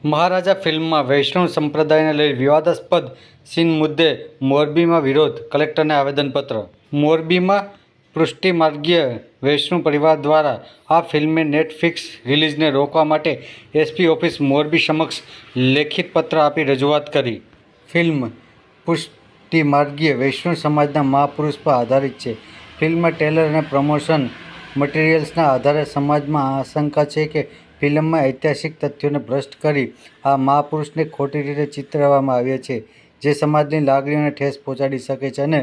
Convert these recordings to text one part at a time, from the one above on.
મહારાજા ફિલ્મમાં વૈષ્ણવ સંપ્રદાયને લઈ વિવાદાસ્પદ સીન મુદ્દે મોરબીમાં વિરોધ, કલેક્ટરને આવેદનપત્ર. મોરબીમાં પુષ્ટિમાર્ગીય વૈષ્ણવ પરિવાર દ્વારા આ ફિલ્મને નેટફ્લિક્સ રિલીઝને રોકવા માટે એસપી ઓફિસ મોરબી સમક્ષ લેખિત પત્ર આપી રજૂઆત કરી. ફિલ્મ પુષ્ટિમાર્ગીય વૈષ્ણવ સમાજના મહાપુરુષ પર આધારિત છે. ફિલ્મમાં ટ્રેલર અને પ્રમોશન મટીરિયલ્સના આધારે સમાજમાં આશંકા છે કે ફિલ્મમાં ઐતિહાસિક તથ્યોને ભ્રષ્ટ કરી આ મહાપુરુષને ખોટી રીતે ચિતરવામાં આવ્યા છે, જે સમાજની લાગણીઓને ઠેસ પહોંચાડી શકે છે અને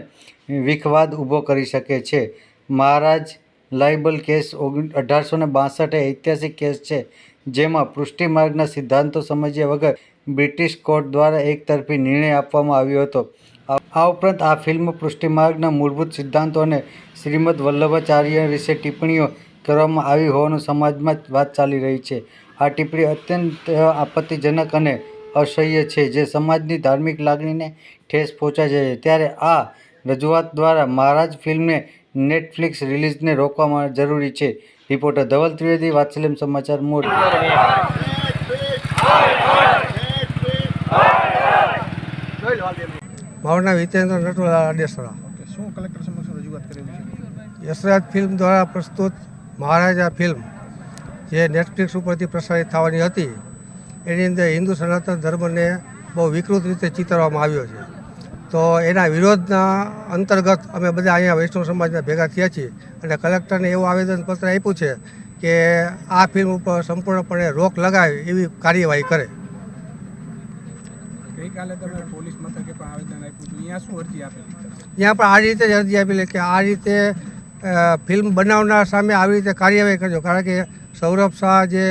વિખવાદ ઊભો કરી શકે છે. મહારાજ લાયબલ કેસ 1862 ઐતિહાસિક કેસ છે, જેમાં પુષ્ટિમાર્ગના સિદ્ધાંતો સમજ્યા વગર બ્રિટિશ કોર્ટ દ્વારા એકતરફી નિર્ણય આપવામાં આવ્યો હતો. આ ઉપરાંત આ ફિલ્મ પુષ્ટિમાર્ગના મૂળભૂત સિદ્ધાંતો અને શ્રીમદ વલ્લભાચાર્ય વિશે ટિપ્પણીઓ કરવામાં આવી હોવાનું સમાજમાં વાત ચાલી રહી છે. આ ટિપ્પણી અત્યંત આપત્તિજનક અને અસહ્ય છે, જે સમાજની ધાર્મિક લાગણીને ઠેસ પહોંચાડે છે. ત્યારે આ રજૂઆત દ્વારા મહારાજ ફિલ્મને નેટફ્લિક્સ રિલીઝને રોકવા જરૂરી છે. રિપોર્ટર ધવલ ત્રિવેદી, વાત્સલ્યમ સમાચાર, મોરબી. મારું નામ હિતેન્દ્ર નટુલા આડેસરા. શું કલેક્ટર સમક્ષ રજૂઆત કરેલી છે? યશરાજ ફિલ્મ દ્વારા પ્રસ્તુત મહારાજા ફિલ્મ જે નેટફ્લિક્સ ઉપરથી પ્રસારિત થવાની હતી, એની અંદર હિન્દુ સનાતન ધર્મને બહુ વિકૃત રીતે ચિતરવામાં આવ્યો છે. તો એના વિરોધના અંતર્ગત અમે બધા અહીંયા વૈષ્ણવ સમાજના ભેગા થયા છીએ અને કલેક્ટરને એવું આવેદનપત્ર આપ્યું છે કે આ ફિલ્મ ઉપર સંપૂર્ણપણે રોક લગાવે એવી કાર્યવાહી કરે. ગઈકાલે તમે પોલીસ મથકે પણ આવેદન આપ્યું હતું, અહીંયા શું અરજી આપેલી? અહીંયા પણ આ રીતે જ અરજી આપેલી કે આ રીતે ફિલ્મ બનાવનાર સામે આવી રીતે કાર્યવાહી કરજો, કારણ કે સૌરભ શાહ જે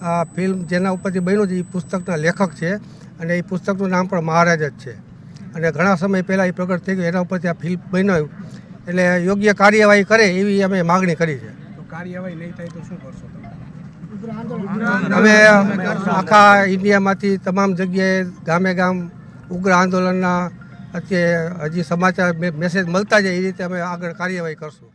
આ ફિલ્મ જેના ઉપરથી બન્યું છે એ પુસ્તકના લેખક છે અને એ પુસ્તકનું નામ પણ મહારાજ જ છે અને ઘણા સમય પહેલાં એ પ્રગટ થઈ ગયું, એના ઉપરથી આ ફિલ્મ બન્યું એટલે યોગ્ય કાર્યવાહી કરે એવી અમે માગણી કરી છે. તો કાર્યવાહી નહીં થાય તો શું કરશો તમે? અમે આખા ઇન્ડિયામાંથી તમામ જગ્યાએ ગામે ગામ ઉગ્ર આંદોલનના અત્યારે હજી સમાચાર મેસેજ મળતા જાય એ રીતે અમે આગળ કાર્યવાહી કરશું.